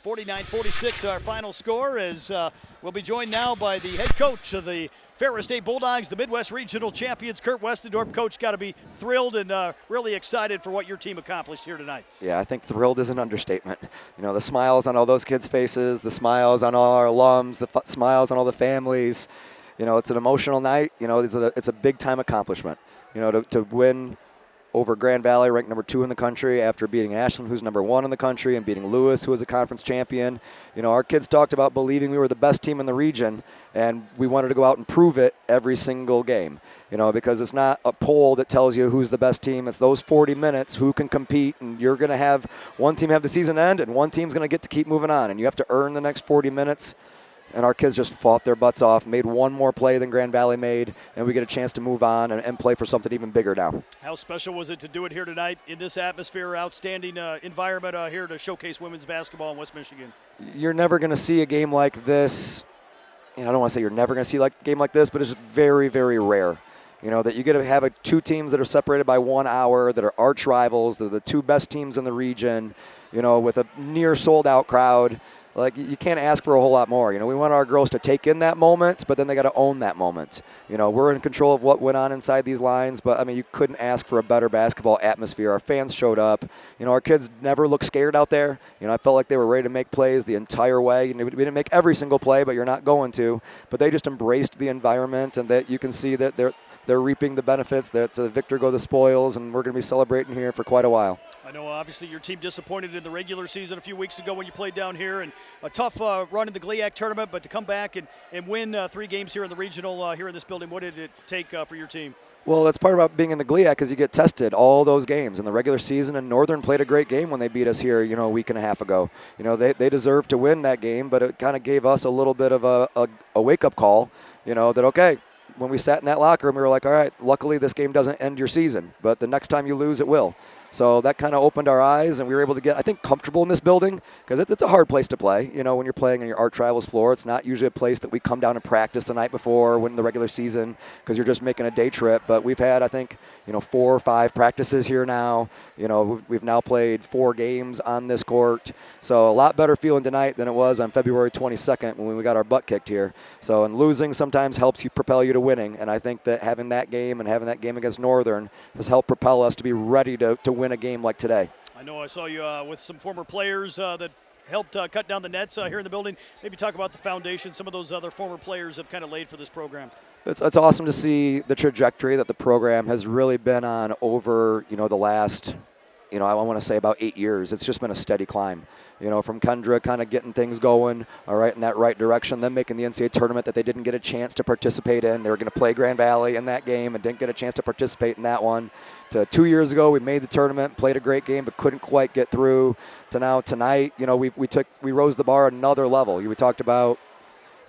49-46 our final score, as we'll be joined now by the head coach of the Ferris State Bulldogs, the Midwest Regional Champions, Kurt Westendorp. Coach, got to be thrilled and really excited for what your team accomplished here tonight. Yeah, I think thrilled is an understatement. You know, the smiles on all those kids' faces, the smiles on all our alums, the smiles on all the families. You know, it's an emotional night. You know, it's a big-time accomplishment. You know, to win over Grand Valley, ranked number 2 in the country, after beating Ashland, who's number 1 in the country, and beating Lewis, who was a conference champion. You know, our kids talked about believing we were the best team in the region, and we wanted to go out and prove it every single game. You know, because it's not a poll that tells you who's the best team. It's those 40 minutes, who can compete, and you're going to have one team have the season end, and one team's going to get to keep moving on, and you have to earn the next 40 minutes. And our kids just fought their butts off, made one more play than Grand Valley made, and we get a chance to move on and play for something even bigger now. How special was it to do it here tonight in this atmosphere, outstanding environment here to showcase women's basketball in West Michigan? You're never going to see a game like this. You know, I don't want to say you're never going to see a game like this, but it's very, very rare. You know, that you get to have two teams that are separated by 1 hour, that are arch rivals, they're the 2 best teams in the region, you know, with a near sold-out crowd. Like, you can't ask for a whole lot more. You know, we want our girls to take in that moment, but then they got to own that moment. You know, we're in control of what went on inside these lines, but, I mean, you couldn't ask for a better basketball atmosphere. Our fans showed up. You know, our kids never looked scared out there. You know, I felt like they were ready to make plays the entire way. You know, we didn't make every single play, but you're not going to. But they just embraced the environment, and that you can see that they're reaping the benefits. That to the victor go the spoils, and we're going to be celebrating here for quite a while. I know, obviously, your team disappointed in the regular season a few weeks ago when you played down here, and a tough run in the GLIAC tournament, but to come back and win 3 games here in the regional here in this building, what did it take for your team? Well, that's part about being in the GLIAC, because you get tested all those games in the regular season, and Northern played a great game when they beat us here, you know, a week and a half ago. You know, they deserved to win that game, but it kind of gave us a little bit of a wake-up call, you know, that, okay, when we sat in that locker room, we were like, all right, luckily this game doesn't end your season, but the next time you lose, it will. So that kind of opened our eyes, and we were able to get, I think, comfortable in this building, because it's a hard place to play. You know, when you're playing on your arch rivals floor, it's not usually a place that we come down and practice the night before or win the regular season, because you're just making a day trip. But we've had, I think, you know, 4 or 5 practices here now. You know, we've now played 4 games on this court. So a lot better feeling tonight than it was on February 22nd when we got our butt kicked here. So, and losing sometimes helps you propel you to winning. And I think that having that game and having that game against Northern has helped propel us to be ready to win a game like today. I know I saw you with some former players that helped cut down the nets here in the building. Maybe talk about the foundation some of those other former players have kind of laid for this program. It's awesome to see the trajectory that the program has really been on over, you know, the last, you know, I want to say about 8 years. It's just been a steady climb. You know, from Kendra kind of getting things going, all right, in that right direction, then making the NCAA tournament that they didn't get a chance to participate in. They were going to play Grand Valley in that game and didn't get a chance to participate in that one. To 2 years ago, we made the tournament, played a great game, but couldn't quite get through. To now tonight, you know, we rose the bar another level. We talked about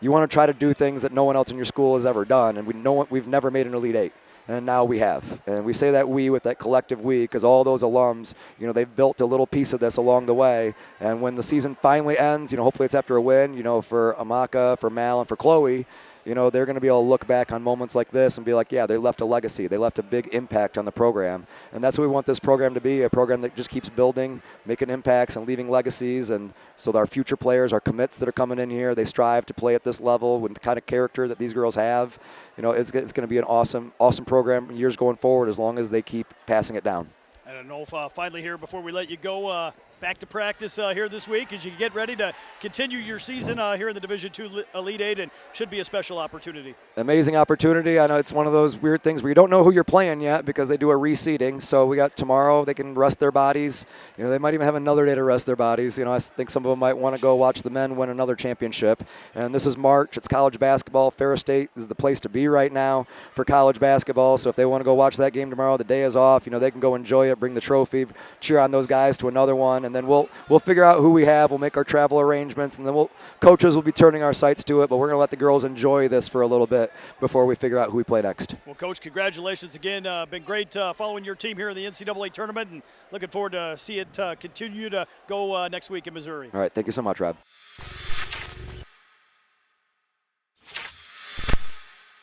you want to try to do things that no one else in your school has ever done, and we've never made an Elite 8. And now we have. And we say that we with that collective we, because all those alums, you know, they've built a little piece of this along the way. And when the season finally ends, you know, hopefully it's after a win, you know, for Amaka, for Mal, and for Chloe, you know, they're going to be able to look back on moments like this and be like, yeah, they left a legacy. They left a big impact on the program. And that's what we want this program to be, a program that just keeps building, making impacts and leaving legacies. And so that our future players, our commits that are coming in here, they strive to play at this level with the kind of character that these girls have. You know, it's going to be an awesome program years going forward as long as they keep passing it down. I don't know if finally here, before we let you go, back to practice here this week as you get ready to continue your season here in the Division II Elite 8, and should be a special opportunity. Amazing opportunity. I know it's one of those weird things where you don't know who you're playing yet because they do a reseeding. So we got tomorrow. They can rest their bodies. You know, they might even have another day to rest their bodies. You know, I think some of them might want to go watch the men win another championship. And this is March. It's college basketball. Ferris State is the place to be right now for college basketball. So if they want to go watch that game tomorrow, the day is off. You know, they can go enjoy it, bring the trophy, cheer on those guys to another one. And then we'll figure out who we have. We'll make our travel arrangements, and then coaches will be turning our sights to it, but we're going to let the girls enjoy this for a little bit before we figure out who we play next. Well, Coach, congratulations again. Been great following your team here in the NCAA tournament, and looking forward to see it continue to go next week in Missouri. All right, thank you so much, Rob.